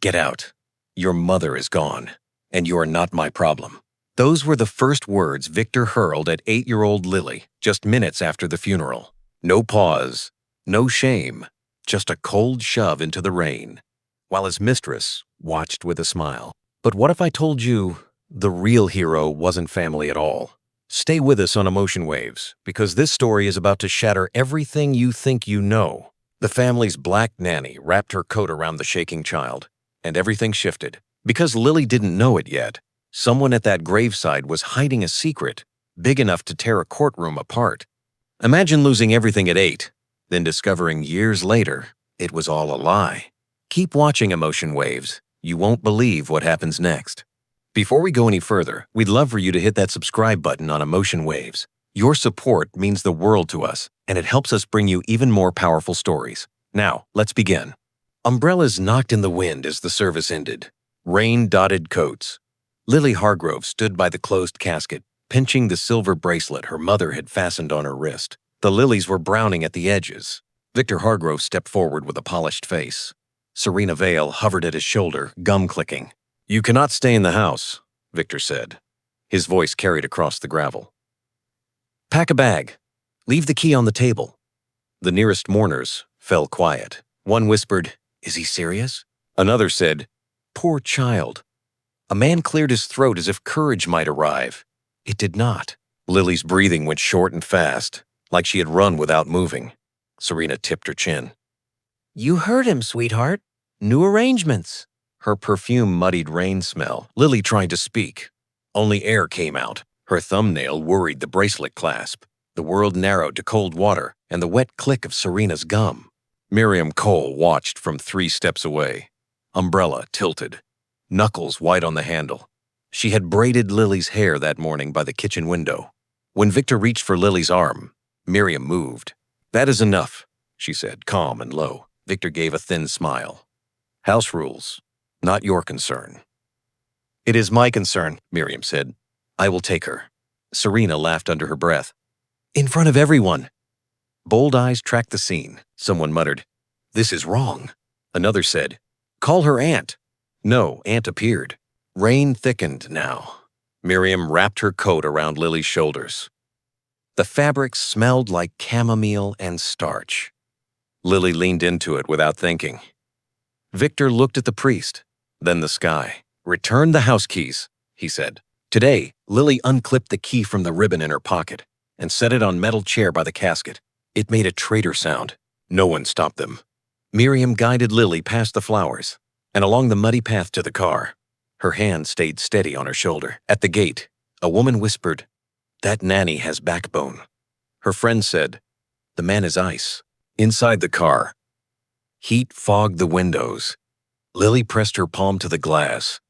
Get out. Your mother is gone, and you are not my problem. Those were the first words Victor hurled at 8-year-old Lily just minutes after the funeral. No pause, no shame, just a cold shove into the rain, while his mistress watched with a smile. But what if I told you the real hero wasn't family at all? Stay with us on Emotion Waves, because this story is about to shatter everything you think you know. The family's black nanny wrapped her coat around the shaking child, and everything shifted. Because Lily didn't know it yet, someone at that graveside was hiding a secret big enough to tear a courtroom apart. Imagine losing everything at 8, then discovering years later it was all a lie. Keep watching Emotion Waves. You won't believe what happens next. Before we go any further, we'd love for you to hit that subscribe button on Emotion Waves. Your support means the world to us, and it helps us bring you even more powerful stories. Now, let's begin. Umbrellas knocked in the wind as the service ended. Rain-dotted coats. Lily Hargrove stood by the closed casket, pinching the silver bracelet her mother had fastened on her wrist. The lilies were browning at the edges. Victor Hargrove stepped forward with a polished face. Serena Vale hovered at his shoulder, gum clicking. "You cannot stay in the house," Victor said. His voice carried across the gravel. "Pack a bag. Leave the key on the table." The nearest mourners fell quiet. One whispered, "Is he serious?" Another said, "Poor child." A man cleared his throat as if courage might arrive. It did not. Lily's breathing went short and fast, like she had run without moving. Serena tipped her chin. "You heard him, sweetheart. New arrangements." Her perfume muddied rain smell. Lily tried to speak. Only air came out. Her thumbnail worried the bracelet clasp. The world narrowed to cold water and the wet click of Serena's gum. Miriam Cole watched from 3 steps away. Umbrella tilted, knuckles white on the handle. She had braided Lily's hair that morning by the kitchen window. When Victor reached for Lily's arm, Miriam moved. "That is enough," she said, calm and low. Victor gave a thin smile. "House rules, not your concern." "It is my concern," Miriam said. "I will take her." Serena laughed under her breath. "In front of everyone." Bold eyes tracked the scene. Someone muttered, "This is wrong." Another said, "Call her aunt." No, aunt appeared. Rain thickened now. Miriam wrapped her coat around Lily's shoulders. The fabric smelled like chamomile and starch. Lily leaned into it without thinking. Victor looked at the priest, then the sky. "Return the house keys," he said. Today, Lily unclipped the key from the ribbon in her pocket and set it on metal chair by the casket. It made a traitor sound. No one stopped them. Miriam guided Lily past the flowers and along the muddy path to the car. Her hand stayed steady on her shoulder. At the gate, a woman whispered, "That nanny has backbone." Her friend said, "The man is ice." Inside the car, heat fogged the windows. Lily pressed her palm to the glass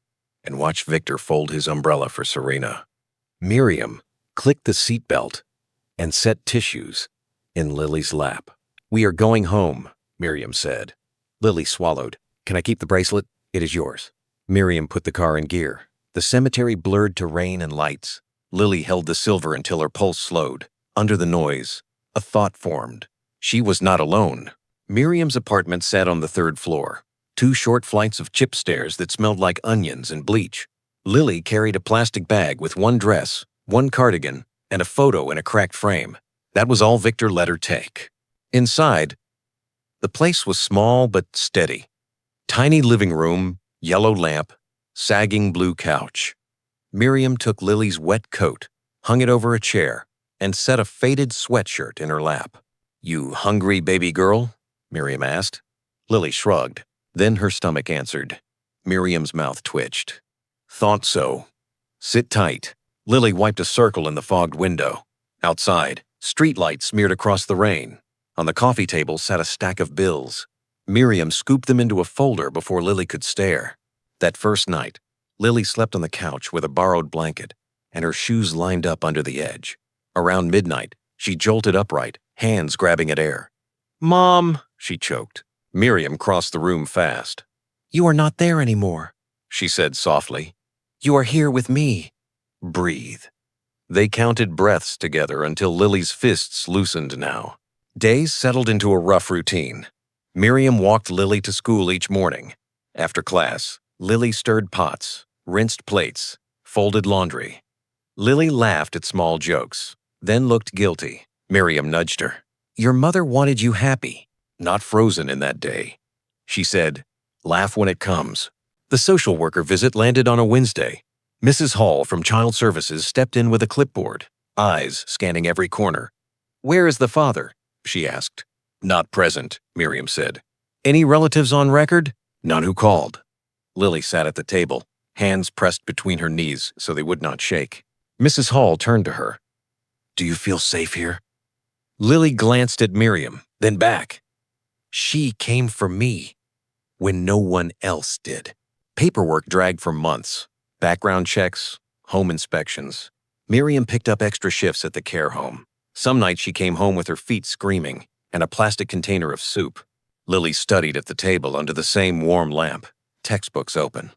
and watched Victor fold his umbrella for Serena. Miriam clicked the seatbelt and set tissues in Lily's lap. "We are going home," Miriam said. Lily swallowed. "Can I keep the bracelet? It is yours." Miriam put the car in gear. The cemetery blurred to rain and lights. Lily held the silver until her pulse slowed. Under the noise, a thought formed. She was not alone. Miriam's apartment sat on the 3rd floor. 2 short flights of chip stairs that smelled like onions and bleach. Lily carried a plastic bag with 1 dress, 1 cardigan, and a photo in a cracked frame. That was all Victor let her take. Inside, the place was small but steady. Tiny living room, yellow lamp, sagging blue couch. Miriam took Lily's wet coat, hung it over a chair, and set a faded sweatshirt in her lap. "You hungry, baby girl?" Miriam asked. Lily shrugged. Then her stomach answered. Miriam's mouth twitched. "Thought so. Sit tight." Lily wiped a circle in the fogged window. Outside, streetlights smeared across the rain. On the coffee table sat a stack of bills. Miriam scooped them into a folder before Lily could stare. That first night, Lily slept on the couch with a borrowed blanket, and her shoes lined up under the edge. Around midnight, she jolted upright, hands grabbing at air. "Mom," she choked. Miriam crossed the room fast. "You are not there anymore," she said softly. "You are here with me. Breathe." They counted breaths together until Lily's fists loosened now. Days settled into a rough routine. Miriam walked Lily to school each morning, After class, Lily stirred pots, rinsed plates, folded laundry. Lily laughed at small jokes, then looked guilty. Miriam nudged her. Your mother wanted you happy, not frozen in that day. She said, laugh when it comes. The social worker visit landed on a Wednesday. Mrs. Hall from Child Services stepped in with a clipboard, eyes scanning every corner. Where is the father? She asked. Not present, Miriam said. Any relatives on record? None who called. Lily sat at the table, hands pressed between her knees so they would not shake. Mrs. Hall turned to her. Do you feel safe here? Lily glanced at Miriam, then back. She came for me when no one else did. Paperwork dragged for months. Background checks, home inspections. Miriam picked up extra shifts at the care home. Some nights she came home with her feet screaming and a plastic container of soup. Lily studied at the table under the same warm lamp, textbooks open.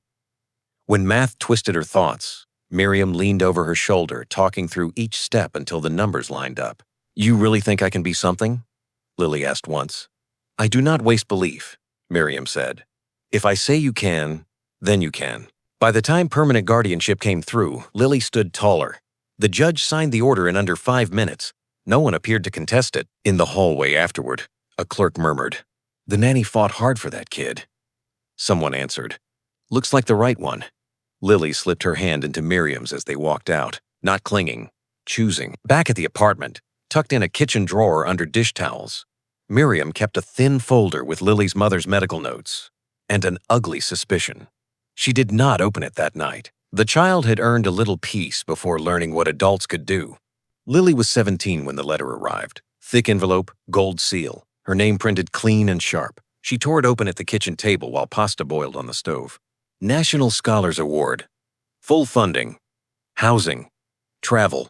When math twisted her thoughts, Miriam leaned over her shoulder, talking through each step until the numbers lined up. You really think I can be something? Lily asked once. I do not waste belief, Miriam said. If I say you can, then you can. By the time permanent guardianship came through, Lily stood taller. The judge signed the order in under 5 minutes. No one appeared to contest it. In the hallway afterward, a clerk murmured, The nanny fought hard for that kid. Someone answered, Looks like the right one. Lily slipped her hand into Miriam's as they walked out, not clinging, choosing. Back at the apartment, tucked in a kitchen drawer under dish towels, Miriam kept a thin folder with Lily's mother's medical notes and an ugly suspicion. She did not open it that night. The child had earned a little peace before learning what adults could do. Lily was 17 when the letter arrived. Thick envelope, gold seal, her name printed clean and sharp. She tore it open at the kitchen table while pasta boiled on the stove. National Scholars Award. Full funding. Housing. Travel.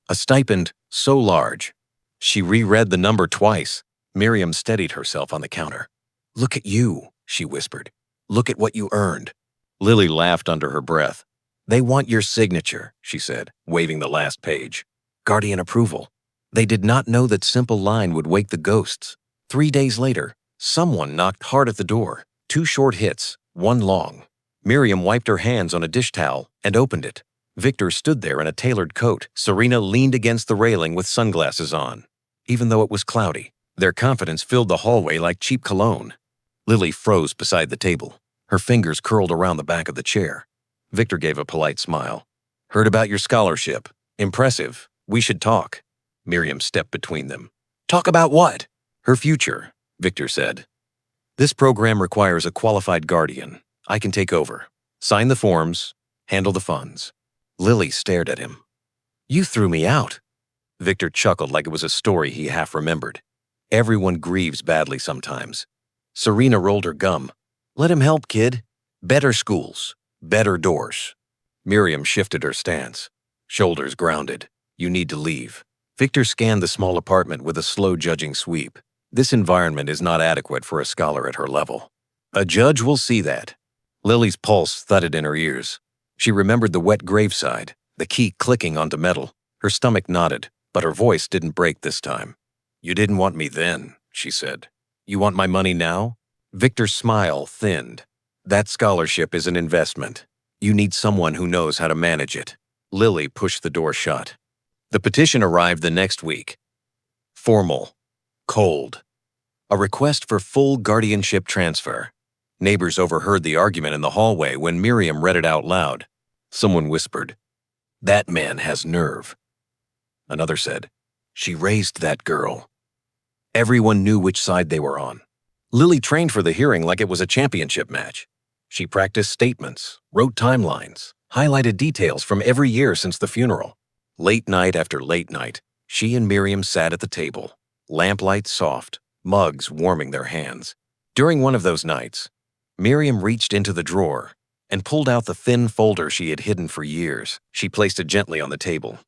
A stipend so large. She reread the number twice. Miriam steadied herself on the counter. Look at you, she whispered. Look at what you earned. Lily laughed under her breath. They want your signature, she said, waving the last page. Guardian approval. They did not know that simple line would wake the ghosts. 3 days later, someone knocked hard at the door. 2 short hits, 1 long. Miriam wiped her hands on a dish towel and opened it. Victor stood there in a tailored coat. Serena leaned against the railing with sunglasses on. Even though it was cloudy, their confidence filled the hallway like cheap cologne. Lily froze beside the table, her fingers curled around the back of the chair. Victor gave a polite smile. Heard about your scholarship. Impressive. We should talk. Miriam stepped between them. Talk about what? Her future, Victor said. This program requires a qualified guardian. I can take over. Sign the forms. Handle the funds. Lily stared at him. You threw me out. Victor chuckled like it was a story he half remembered. Everyone grieves badly sometimes. Serena rolled her gum. Let him help, kid. Better schools. Better doors. Miriam shifted her stance. Shoulders grounded. You need to leave. Victor scanned the small apartment with a slow judging sweep. This environment is not adequate for a scholar at her level. A judge will see that. Lily's pulse thudded in her ears. She remembered the wet graveside, the key clicking onto metal. Her stomach nodded, but her voice didn't break this time. You didn't want me then, she said. You want my money now? Victor's smile thinned. That scholarship is an investment. You need someone who knows how to manage it. Lily pushed the door shut. The petition arrived the next week. Formal. Cold. A request for full guardianship transfer. Neighbors overheard the argument in the hallway when Miriam read it out loud. Someone whispered, That man has nerve. Another said, She raised that girl. Everyone knew which side they were on. Lily trained for the hearing like it was a championship match. She practiced statements, wrote timelines, highlighted details from every year since the funeral. Late night after late night, she and Miriam sat at the table, lamplight soft, mugs warming their hands. During one of those nights, Miriam reached into the drawer and pulled out the thin folder she had hidden for years. She placed it gently on the table.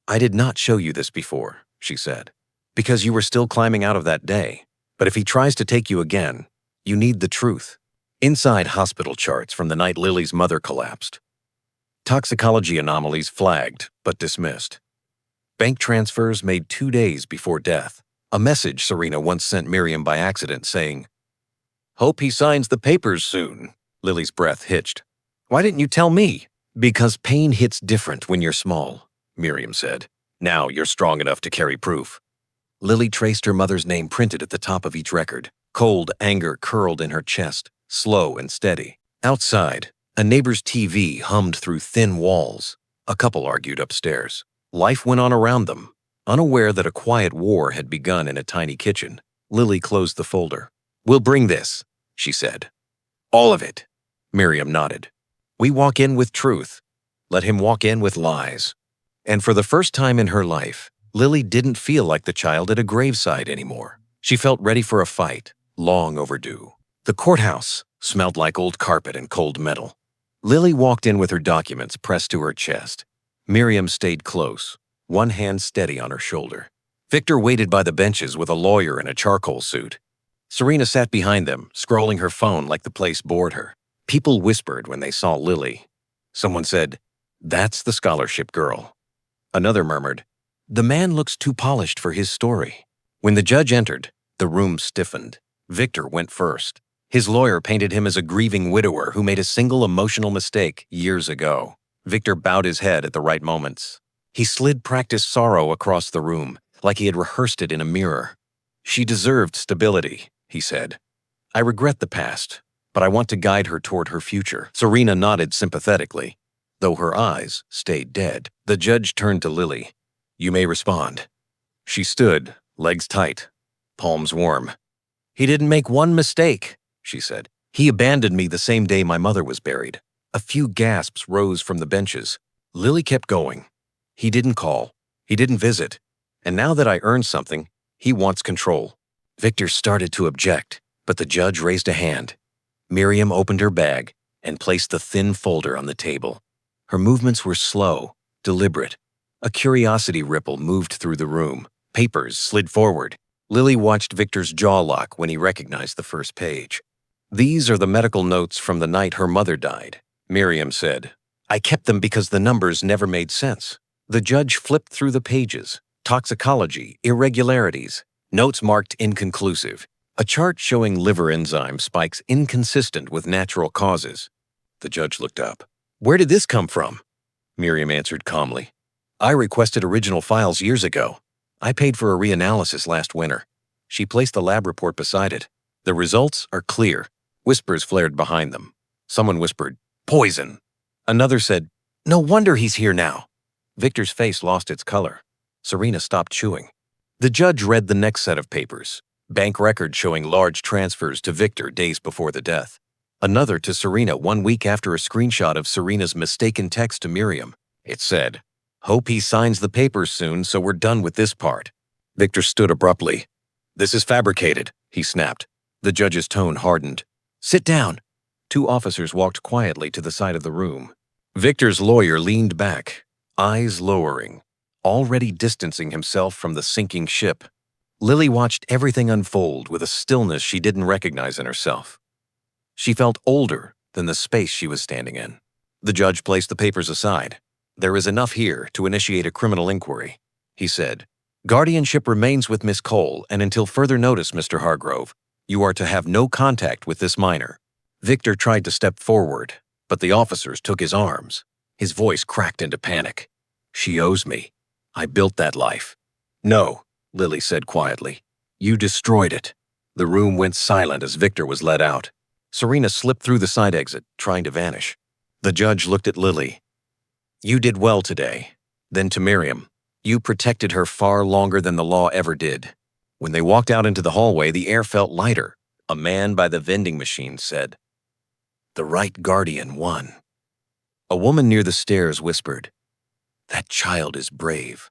I did not show you this before, she said, because you were still climbing out of that day. But if he tries to take you again, you need the truth. Inside hospital charts from the night Lily's mother collapsed. Toxicology anomalies flagged, but dismissed. Bank transfers made 2 days before death. A message Serena once sent Miriam by accident saying, Hope he signs the papers soon. Lily's breath hitched. Why didn't you tell me? Because pain hits different when you're small, Miriam said. Now you're strong enough to carry proof. Lily traced her mother's name printed at the top of each record. Cold anger curled in her chest, slow and steady. Outside, a neighbor's TV hummed through thin walls. A couple argued upstairs. Life went on around them. Unaware that a quiet war had begun in a tiny kitchen, Lily closed the folder. We'll bring this, she said. All of it. Miriam nodded. We walk in with truth. Let him walk in with lies. And for the first time in her life, Lily didn't feel like the child at a graveside anymore. She felt ready for a fight, long overdue. The courthouse smelled like old carpet and cold metal. Lily walked in with her documents pressed to her chest. Miriam stayed close, one hand steady on her shoulder. Victor waited by the benches with a lawyer in a charcoal suit. Serena sat behind them, scrolling her phone like the place bored her. People whispered when they saw Lily. Someone said, "That's the scholarship girl." Another murmured, "The man looks too polished for his story." When the judge entered, the room stiffened. Victor went first. His lawyer painted him as a grieving widower who made a single emotional mistake years ago. Victor bowed his head at the right moments. He slid practiced sorrow across the room, like he had rehearsed it in a mirror. She deserved stability, he said. I regret the past, but I want to guide her toward her future. Serena nodded sympathetically, though her eyes stayed dead. The judge turned to Lily. You may respond. She stood, legs tight, palms warm. He didn't make one mistake, she said. He abandoned me the same day my mother was buried. A few gasps rose from the benches. Lily kept going. He didn't call. He didn't visit. And now that I earned something, he wants control. Victor started to object, but the judge raised a hand. Miriam opened her bag and placed the thin folder on the table. Her movements were slow, deliberate. A curiosity ripple moved through the room. Papers slid forward. Lily watched Victor's jaw lock when he recognized the first page. These are the medical notes from the night her mother died, Miriam said. I kept them because the numbers never made sense. The judge flipped through the pages. Toxicology, irregularities, notes marked inconclusive. A chart showing liver enzyme spikes inconsistent with natural causes. The judge looked up. Where did this come from? Miriam answered calmly. I requested original files years ago. I paid for a reanalysis last winter. She placed the lab report beside it. The results are clear. Whispers flared behind them. Someone whispered, poison. Another said, no wonder he's here now. Victor's face lost its color. Serena stopped chewing. The judge read the next set of papers. Bank records showing large transfers to Victor days before the death. Another to Serena 1 week after a screenshot of Serena's mistaken text to Miriam. It said, hope he signs the papers soon so we're done with this part. Victor stood abruptly. This is fabricated, he snapped. The judge's tone hardened. Sit down. 2 officers walked quietly to the side of the room. Victor's lawyer leaned back, eyes lowering, already distancing himself from the sinking ship. Lily watched everything unfold with a stillness she didn't recognize in herself. She felt older than the space she was standing in. The judge placed the papers aside. There is enough here to initiate a criminal inquiry, he said. Guardianship remains with Miss Cole, and until further notice, Mr. Hargrove, you are to have no contact with this minor. Victor tried to step forward, but the officers took his arms. His voice cracked into panic. She owes me. I built that life. No, Lily said quietly. You destroyed it. The room went silent as Victor was led out. Serena slipped through the side exit, trying to vanish. The judge looked at Lily. You did well today. Then to Miriam. You protected her far longer than the law ever did. When they walked out into the hallway, the air felt lighter. A man by the vending machine said, The right guardian won. A woman near the stairs whispered, That child is brave.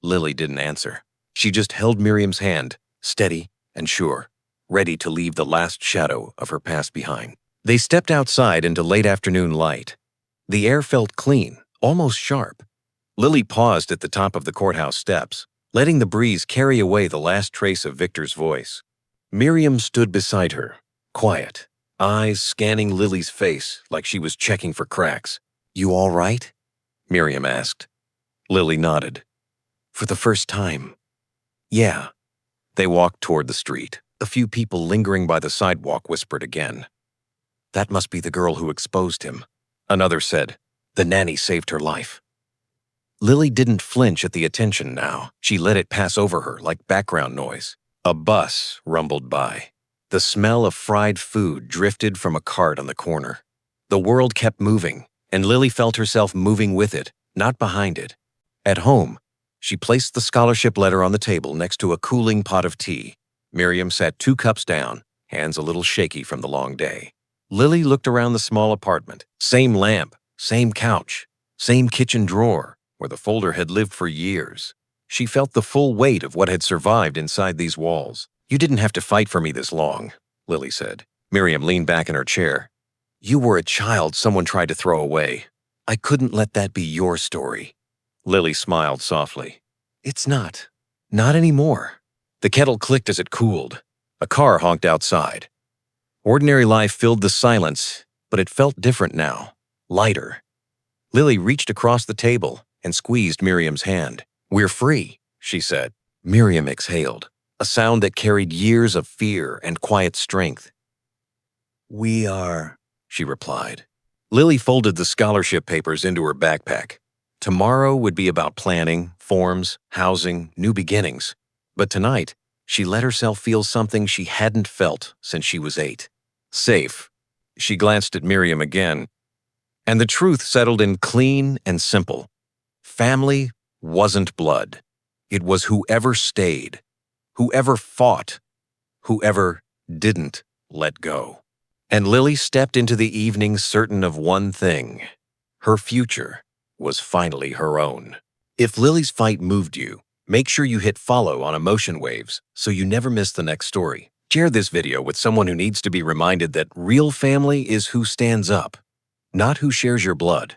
Lily didn't answer. She just held Miriam's hand, steady and sure, ready to leave the last shadow of her past behind. They stepped outside into late afternoon light. The air felt clean, almost sharp. Lily paused at the top of the courthouse steps, letting the breeze carry away the last trace of Victor's voice. Miriam stood beside her, quiet, eyes scanning Lily's face like she was checking for cracks. You all right? Miriam asked. Lily nodded. For the first time. Yeah. They walked toward the street. A few people lingering by the sidewalk whispered again. "That must be the girl who exposed him." Another said, "The nanny saved her life." Lily didn't flinch at the attention now. She let it pass over her like background noise. A bus rumbled by. The smell of fried food drifted from a cart on the corner. The world kept moving, and Lily felt herself moving with it, not behind it. At home, she placed the scholarship letter on the table next to a cooling pot of tea. Miriam sat 2 cups down, hands a little shaky from the long day. Lily looked around the small apartment. Same lamp, same couch, same kitchen drawer, where the folder had lived for years. She felt the full weight of what had survived inside these walls. "You didn't have to fight for me this long," Lily said. Miriam leaned back in her chair. "You were a child someone tried to throw away. I couldn't let that be your story." Lily smiled softly. "It's not. Not anymore." The kettle clicked as it cooled. A car honked outside. Ordinary life filled the silence, but it felt different now, lighter. Lily reached across the table and squeezed Miriam's hand. "We're free," she said. Miriam exhaled, a sound that carried years of fear and quiet strength. "We are," she replied. Lily folded the scholarship papers into her backpack. Tomorrow would be about planning, forms, housing, new beginnings. But tonight, she let herself feel something she hadn't felt since she was 8. Safe. She glanced at Miriam again, and the truth settled in clean and simple. Family wasn't blood. It was whoever stayed, whoever fought, whoever didn't let go. And Lily stepped into the evening certain of one thing. Her future was finally her own. If Lily's fight moved you, make sure you hit follow on Emotion Waves so you never miss the next story. Share this video with someone who needs to be reminded that real family is who stands up, not who shares your blood.